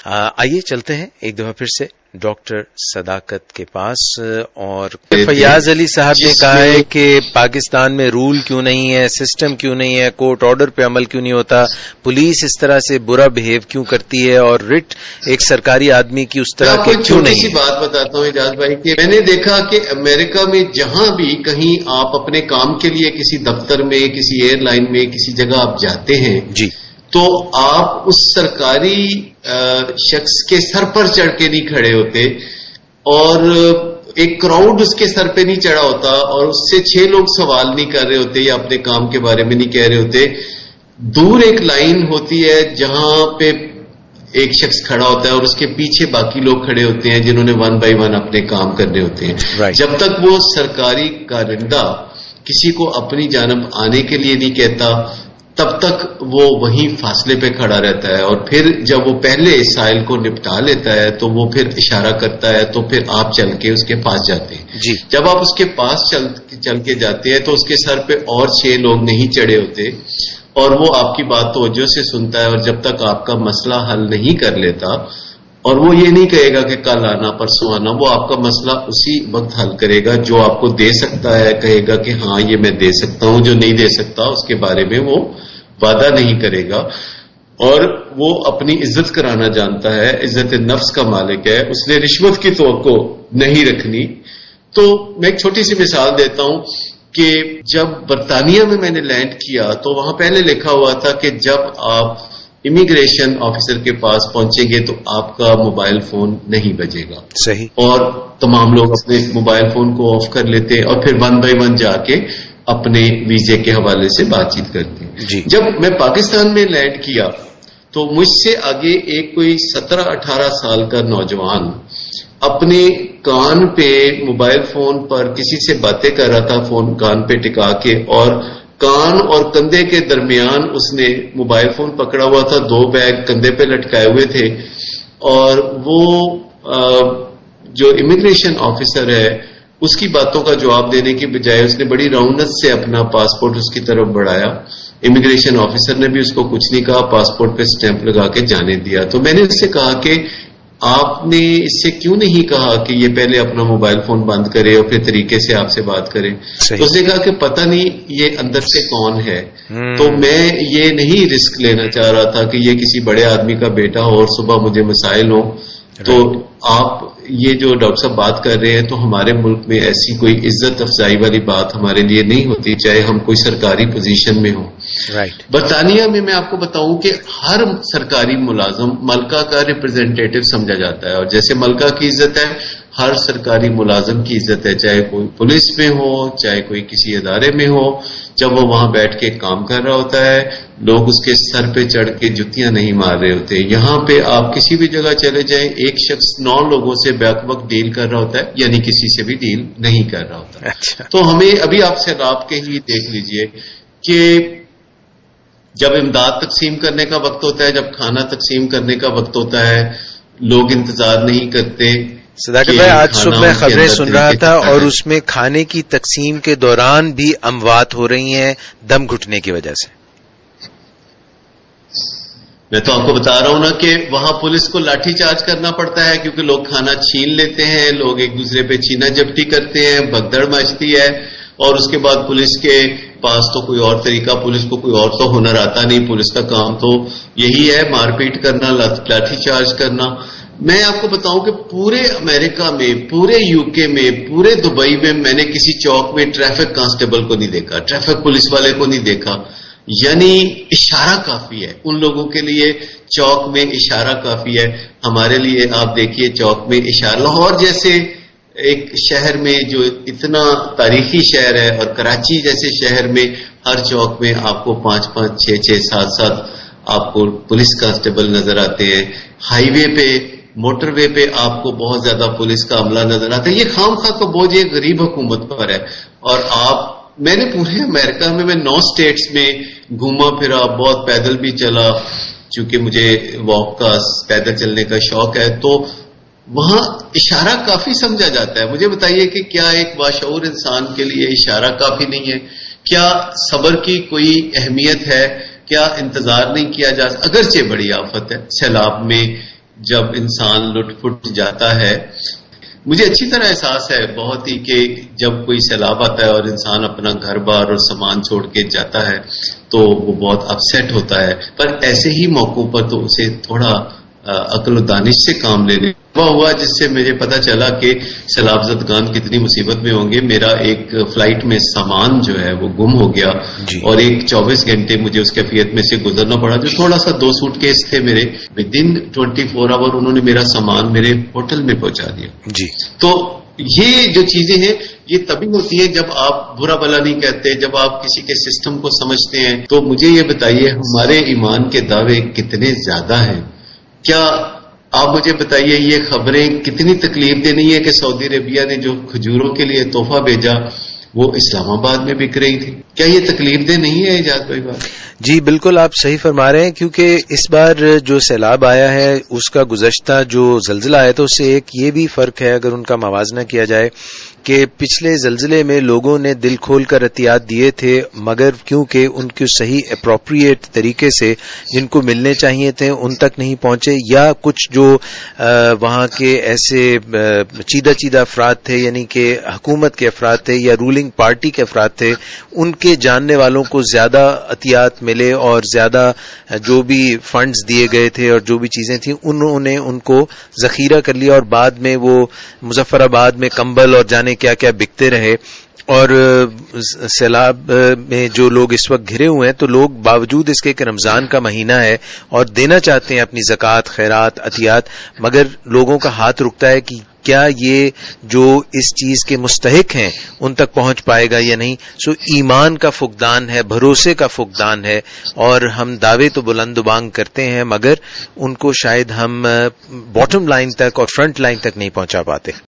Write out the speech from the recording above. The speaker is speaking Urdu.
آئیے چلتے ہیں ایک دفعہ پھر سے ڈاکٹر صداقت کے پاس. اور فیاض علی صاحب نے کہا ہے کہ پاکستان میں رول کیوں نہیں ہے, سسٹم کیوں نہیں ہے, کورٹ آرڈر پہ عمل کیوں نہیں ہوتا, پولیس اس طرح سے برا بہیو کیوں کرتی ہے, اور رٹ ایک سرکاری آدمی کی اس طرح کے کیوں نہیں. چھوٹی سی بات بتاتا ہوں اجاز بھائی کہ میں نے دیکھا کہ امریکہ میں جہاں بھی کہیں آپ اپنے کام کے لیے کسی دفتر میں, کسی ایئر لائن میں, کسی جگہ آپ جاتے ہیں جی, تو آپ اس سرکاری شخص کے سر پر چڑھ کے نہیں کھڑے ہوتے, اور ایک کراؤڈ اس کے سر پہ نہیں چڑھا ہوتا, اور اس سے 6 لوگ سوال نہیں کر رہے ہوتے یا اپنے کام کے بارے میں نہیں کہہ رہے ہوتے. دور ایک لائن ہوتی ہے جہاں پہ ایک شخص کھڑا ہوتا ہے اور اس کے پیچھے باقی لوگ کھڑے ہوتے ہیں جنہوں نے 1 بائی 1 اپنے کام کرنے ہوتے ہیں. جب تک وہ سرکاری کارندہ کسی کو اپنی جانب آنے کے لیے نہیں کہتا تب تک وہ وہیں فاصلے پہ کھڑا رہتا ہے, اور پھر جب وہ پہلے سائل کو نپٹا لیتا ہے تو وہ پھر اشارہ کرتا ہے, تو پھر آپ چل کے اس کے پاس جاتے ہیں. جی, جب آپ اس کے پاس چل کے جاتے ہیں تو اس کے سر پہ اور 6 لوگ نہیں چڑھے ہوتے, اور وہ آپ کی بات توجہ سے سنتا ہے, اور جب تک آپ کا مسئلہ حل نہیں کر لیتا, اور وہ یہ نہیں کہے گا کہ کل آنا پرسوں آنا, وہ آپ کا مسئلہ اسی وقت حل کرے گا. جو آپ کو دے سکتا ہے کہے گا کہ ہاں یہ میں دے سکتا ہوں, جو نہیں دے سکتا اس کے بارے میں وہ وعدہ نہیں کرے گا. اور وہ اپنی عزت کرانا جانتا ہے, عزت نفس کا مالک ہے, اس نے رشوت کی توقع نہیں رکھنی. تو میں ایک چھوٹی سی مثال دیتا ہوں کہ جب برطانیہ میں نے لینڈ کیا تو وہاں پہلے لکھا ہوا تھا کہ جب آپ امیگریشن آفیسر کے پاس پہنچیں گے تو آپ کا موبائل فون نہیں بجے گا. صحیح. اور تمام لوگ اپنے موبائل فون کو آف کر لیتے اور پھر 1 بائی 1 جا کے اپنے ویزے کے حوالے سے بات چیت کرتے ہیں. جی. جب میں پاکستان میں لینڈ کیا تو مجھ سے آگے ایک کوئی 17-18 سال کا نوجوان اپنے کان پہ موبائل فون پر کسی سے باتیں کر رہا تھا, فون کان پہ ٹکا کے, اور کان اور کندھے کے درمیان اس نے موبائل فون پکڑا ہوا تھا, 2 بیگ کندھے پہ لٹکائے ہوئے تھے, اور وہ جو امیگریشن آفیسر ہے اس کی باتوں کا جواب دینے کی بجائے اس نے بڑی راؤنڈنس سے اپنا پاسپورٹ اس کی طرف بڑھایا. امیگریشن آفیسر نے بھی اس کو کچھ نہیں کہا, پاسپورٹ پہ سٹیمپ لگا کے جانے دیا. تو میں نے اس سے کہا کہ آپ نے اس سے کیوں نہیں کہا کہ یہ پہلے اپنا موبائل فون بند کرے اور پھر طریقے سے آپ سے بات کرے. تو اس نے کہا کہ پتہ نہیں یہ اندر سے کون ہے, تو میں یہ نہیں رسک لینا چاہ رہا تھا کہ یہ کسی بڑے آدمی کا بیٹا ہو اور صبح مجھے مسائل ہوں. تو آپ یہ جو ڈاکٹر صاحب بات کر رہے ہیں تو ہمارے ملک میں ایسی کوئی عزت افزائی والی بات ہمارے لیے نہیں ہوتی, چاہے ہم کوئی سرکاری پوزیشن میں ہوں. برطانیہ میں آپ کو بتاؤں کہ ہر سرکاری ملازم ملکہ کا ریپرزینٹیٹو سمجھا جاتا ہے, اور جیسے ملکہ کی عزت ہے ہر سرکاری ملازم کی عزت ہے, چاہے کوئی پولیس میں ہو چاہے کوئی کسی ادارے میں ہو. جب وہ وہاں بیٹھ کے کام کر رہا ہوتا ہے لوگ اس کے سر پہ چڑھ کے جتیاں نہیں مار رہے ہوتے. یہاں پہ آپ کسی بھی جگہ چلے جائیں, ایک شخص 9 لوگوں سے بیک وقت ڈیل کر رہا ہوتا ہے, یعنی کسی سے بھی ڈیل نہیں کر رہا ہوتا. تو ہمیں ابھی آپ سیلاب کے ہی دیکھ لیجئے کہ جب امداد تقسیم کرنے کا وقت ہوتا ہے, جب کھانا تقسیم کرنے کا وقت ہوتا ہے, لوگ انتظار نہیں کرتے. صداقت بھائی, آج صبح میں خبریں سن رہا تھا اور اس میں کھانے کی تقسیم کے دوران بھی اموات ہو رہی ہیں دم گھٹنے کی وجہ سے. میں تو آپ کو بتا رہا ہوں نا کہ وہاں پولیس کو لاٹھی چارج کرنا پڑتا ہے کیونکہ لوگ کھانا چھین لیتے ہیں, لوگ ایک دوسرے پہ چھینا جھپٹی کرتے ہیں, بھگدڑ مچتی ہے, اور اس کے بعد پولیس کے پاس تو کوئی اور طریقہ, پولیس کو کوئی اور تو ہنر آتا نہیں, پولیس کا کام تو یہی ہے مار پیٹ کرنا, لاٹھی چارج کرنا. میں آپ کو بتاؤں کہ پورے امریکہ میں, پورے یو کے میں, پورے دبئی میں نے کسی چوک میں ٹریفک کانسٹیبل کو نہیں دیکھا, ٹریفک پولیس والے کو نہیں دیکھا. یعنی اشارہ کافی ہے ان لوگوں کے لیے, چوک میں اشارہ کافی ہے. ہمارے لیے آپ دیکھیے چوک میں اشارہ, لاہور جیسے ایک شہر میں جو اتنا تاریخی شہر ہے, اور کراچی جیسے شہر میں ہر چوک میں آپ کو 5-5, 6-6, 7-7 آپ کو پولیس کانسٹیبل نظر آتے ہیں. ہائی وے پہ, موٹر وے پہ آپ کو بہت زیادہ پولیس کا عملہ نظر آتا ہے. یہ خام خواہ کا بوجھ یہ غریب حکومت پر ہے. اور میں نے پورے امریکہ میں 9 اسٹیٹس میں گھوما پھرا, بہت پیدل بھی چلا چونکہ مجھے واک کا, پیدل چلنے کا شوق ہے. تو وہاں اشارہ کافی سمجھا جاتا ہے. مجھے بتائیے کہ کیا ایک باشعور انسان کے لیے اشارہ کافی نہیں ہے؟ کیا صبر کی کوئی اہمیت ہے؟ کیا انتظار نہیں کیا جا سکتا؟ اگرچہ بڑی آفت ہے, سیلاب میں جب انسان لٹ پٹ جاتا ہے. مجھے اچھی طرح احساس ہے بہت ہی کہ جب کوئی سیلاب آتا ہے اور انسان اپنا گھر بار اور سامان چھوڑ کے جاتا ہے تو وہ بہت اپسیٹ ہوتا ہے، پر ایسے ہی موقعوں پر تو اسے تھوڑا عقل و دانش سے کام لینے ہوا، جس سے مجھے پتا چلا کہ سیلاب زدگان کتنی مصیبت میں ہوں گے. میرا ایک فلائٹ میں سامان جو ہے وہ گم ہو گیا اور ایک 24 گھنٹے مجھے اس کیفیت میں سے گزرنا پڑا. جو تھوڑا سا 2 سوٹ کیس تھے میرے، ود ان 24 آور انہوں نے میرا سامان میرے ہوٹل میں پہنچا دیا. جی تو یہ جو چیزیں ہیں یہ تبھی ہوتی ہیں جب آپ برا بلا نہیں کہتے، جب آپ کسی کے سسٹم کو سمجھتے ہیں. تو مجھے یہ بتائیے ہمارے ایمان کے دعوے کتنے زیادہ ہیں؟ کیا آپ مجھے بتائیے یہ خبریں کتنی تکلیف دہ نہیں ہے کہ سعودی عربیہ نے جو کھجوروں کے لیے تحفہ بھیجا وہ اسلام آباد میں بک رہی تھی؟ کیا یہ تکلیف دہ نہیں ہے ایجاد بھائی بات؟ جی بالکل آپ صحیح فرما رہے ہیں، کیونکہ اس بار جو سیلاب آیا ہے اس کا گزشتہ جو زلزلہ آیا تھا اس سے ایک یہ بھی فرق ہے اگر ان کا موازنہ کیا جائے کہ پچھلے زلزلے میں لوگوں نے دل کھول کر احتیاط دیے تھے، مگر کیونکہ ان کے صحیح اپروپریٹ طریقے سے جن کو ملنے چاہیے تھے ان تک نہیں پہنچے، یا کچھ جو وہاں کے ایسے چیدہ افراد تھے یعنی کہ حکومت کے افراد تھے یا رولنگ پارٹی کے افراد تھے، ان کے جاننے والوں کو زیادہ احتیاط ملے اور زیادہ جو بھی فنڈز دیے گئے تھے اور جو بھی چیزیں تھیں انہوں نے ان کو ذخیرہ کر لیا، اور بعد میں وہ مظفر آباد میں کمبل اور جانے کیا کیا بکتے رہے. اور سیلاب میں جو لوگ اس وقت گھرے ہوئے ہیں تو لوگ باوجود اس کے کہ رمضان کا مہینہ ہے اور دینا چاہتے ہیں اپنی زکوٰۃ خیرات عطیات، مگر لوگوں کا ہاتھ رکتا ہے کہ کیا یہ جو اس چیز کے مستحق ہیں ان تک پہنچ پائے گا یا نہیں. سو ایمان کا فقدان ہے، بھروسے کا فقدان ہے، اور ہم دعوے تو بلند و بانگ کرتے ہیں مگر ان کو شاید ہم باٹم لائن تک اور فرنٹ لائن تک نہیں پہنچا پاتے.